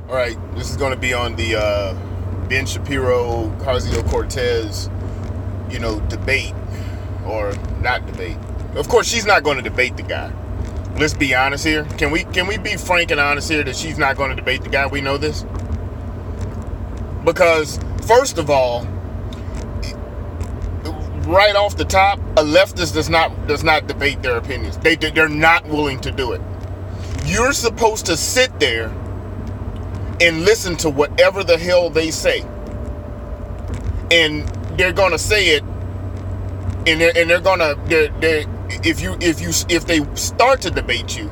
All right, this is going to be on the Ben Shapiro, Ocasio-Cortez, debate or not debate. Of course, she's not going to debate the guy. Let's be honest here. Can we be frank and honest here that she's not going to debate the guy? We know this because first of all, right off the top, a leftist does not debate their opinions. They're not willing to do it. You're supposed to sit there and listen to whatever the hell they say, and they're gonna say it, and they're gonna if they start to debate you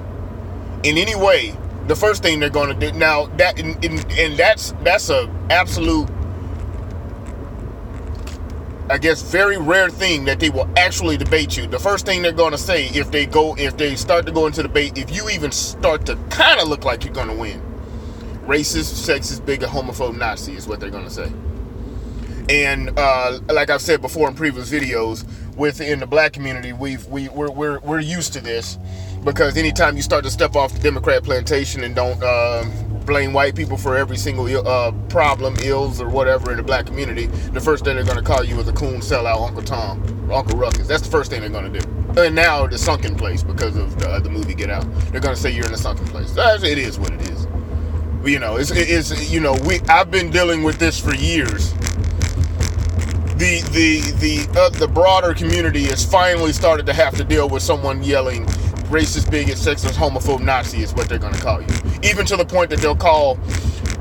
in any way, the first thing they're gonna do now that's a absolute, I guess, very rare thing that they will actually debate you. The first thing they're gonna say if they start to go into debate, if you even start to kind of look like you're gonna win, racist, sexist, bigot, homophobe, Nazi is what they're going to say. And like I've said before in previous videos, within the black community, we're used to this, because anytime you start to step off the Democrat plantation and don't blame white people for every single problem, ills, or whatever in the black community, the first thing they're going to call you is a coon, sellout, Uncle Tom, or Uncle Ruckus. That's the first thing they're going to do. And now the sunken place, because of the movie Get Out, they're going to say you're in a sunken place. It is what it is. I've been dealing with this for years. The broader community has finally started to have to deal with someone yelling racist, bigot, sexist, homophobe, Nazi is what they're going to call you. Even to the point that they'll call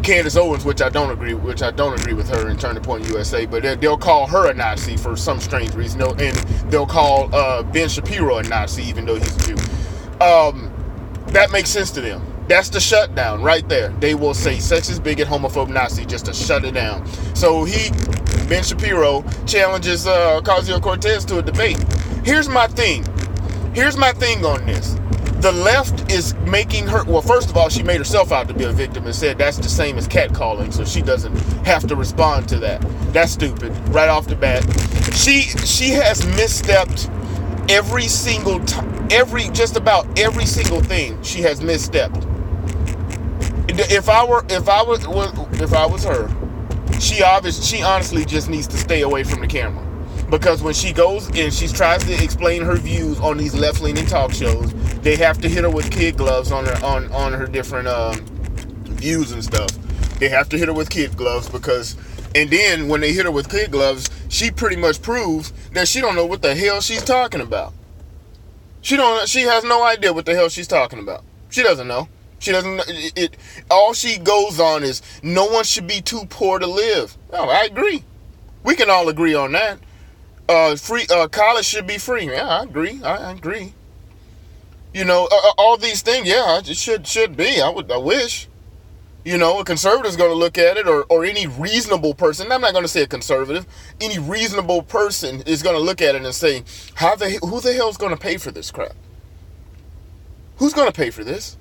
Candace Owens, which I don't agree with her in Turning Point USA, but they'll call her a Nazi for some strange reason. And they'll call Ben Shapiro a Nazi, even though he's a Jew. That makes sense to them. That's the shutdown right there. They will say sexist, bigot, homophobe, Nazi just to shut it down. So Ben Shapiro, challenges Ocasio-Cortez to a debate. Here's my thing on this. The left is making her, well, first of all, she made herself out to be a victim and said that's the same as catcalling, so she doesn't have to respond to that. That's stupid, right off the bat. She has misstepped every single time. Just about every single thing she has misstepped. If I was her, she honestly just needs to stay away from the camera, because when she goes and she tries to explain her views on these left-leaning talk shows, they have to hit her with kid gloves on her different views and stuff. They have to hit her with kid gloves and then when they hit her with kid gloves, she pretty much proves that she don't know what the hell she's talking about. She has no idea what the hell she's talking about. She doesn't know. She doesn't. All she goes on is no one should be too poor to live. Oh, I agree. We can all agree on that. Free college should be free. Yeah, I agree. I agree. All these things. Yeah, it should be. I wish. A conservative's going to look at it, or any reasonable person. I'm not going to say a conservative. Any reasonable person is going to look at it and say, who the hell's going to pay for this crap? Who's going to pay for this?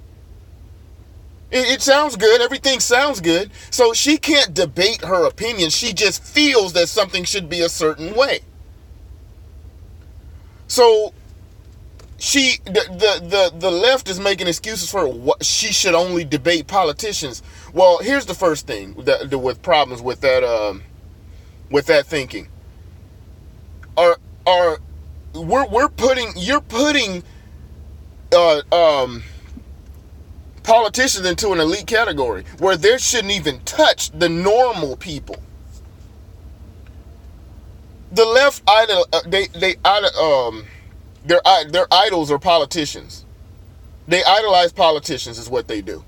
It sounds good. Everything sounds good. So she can't debate her opinion. She just feels that something should be a certain way. So the left is making excuses for what she should only debate politicians. Well, here's the first thing with problems with that thinking. You're putting politicians into an elite category where they shouldn't even touch the normal people. The left their idols are politicians. They idolize politicians is what they do.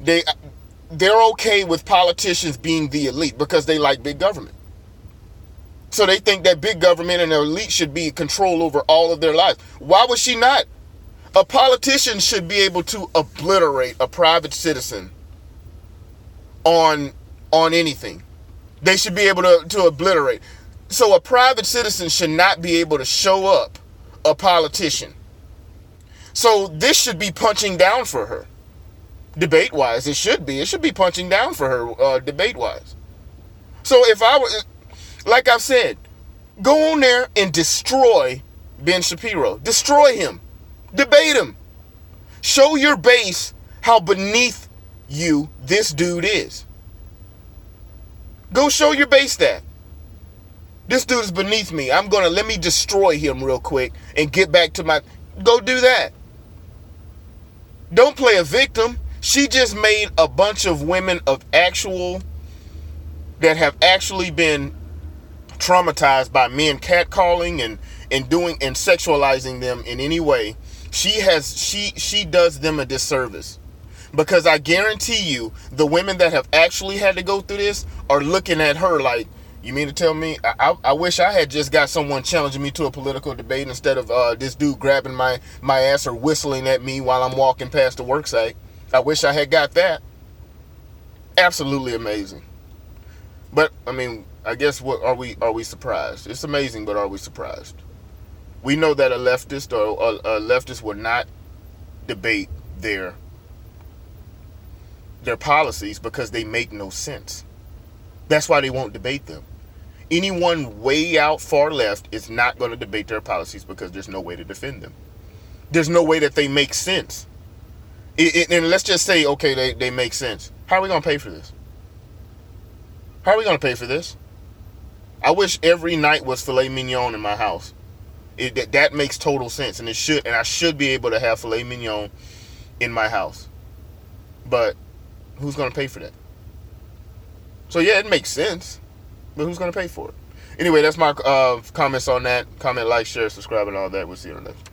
They're okay with politicians being the elite because they like big government. So they think that big government and the elite should be control over all of their lives. Why would she not? A politician should be able to obliterate a private citizen on anything. They should be able to obliterate. So a private citizen should not be able to show up a politician. So this should be punching down for her. Debate-wise, it should be. It should be punching down for her debate-wise. So if I were, like I've said, go on there and destroy Ben Shapiro. Destroy him. Debate him. Show your base how beneath you this dude is. Go show your base that. This dude is beneath me. Let me destroy him real quick and get back to my... Go do that. Don't play a victim. She just made a bunch of women that have actually been traumatized by men catcalling and sexualizing them in any way. She does them a disservice. Because I guarantee you, the women that have actually had to go through this are looking at her like, you mean to tell me, I wish I had just got someone challenging me to a political debate instead of this dude grabbing my ass or whistling at me while I'm walking past the work site. I wish I had got that. Absolutely amazing. But, I mean, I guess what are we surprised? It's amazing, but are we surprised? We know that a leftist will not debate their policies because they make no sense. That's why they won't debate them. Anyone way out far left is not going to debate their policies because there's no way to defend them. There's no way that they make sense. And let's just say, okay, they make sense. How are we going to pay for this? How are we going to pay for this? I wish every night was filet mignon in my house. That makes total sense, and I should be able to have filet mignon in my house. But who's going to pay for that? So yeah, it makes sense, but who's going to pay for it? Anyway, that's my comments on that. Comment, like, share, subscribe, and all that. We'll see you on the next.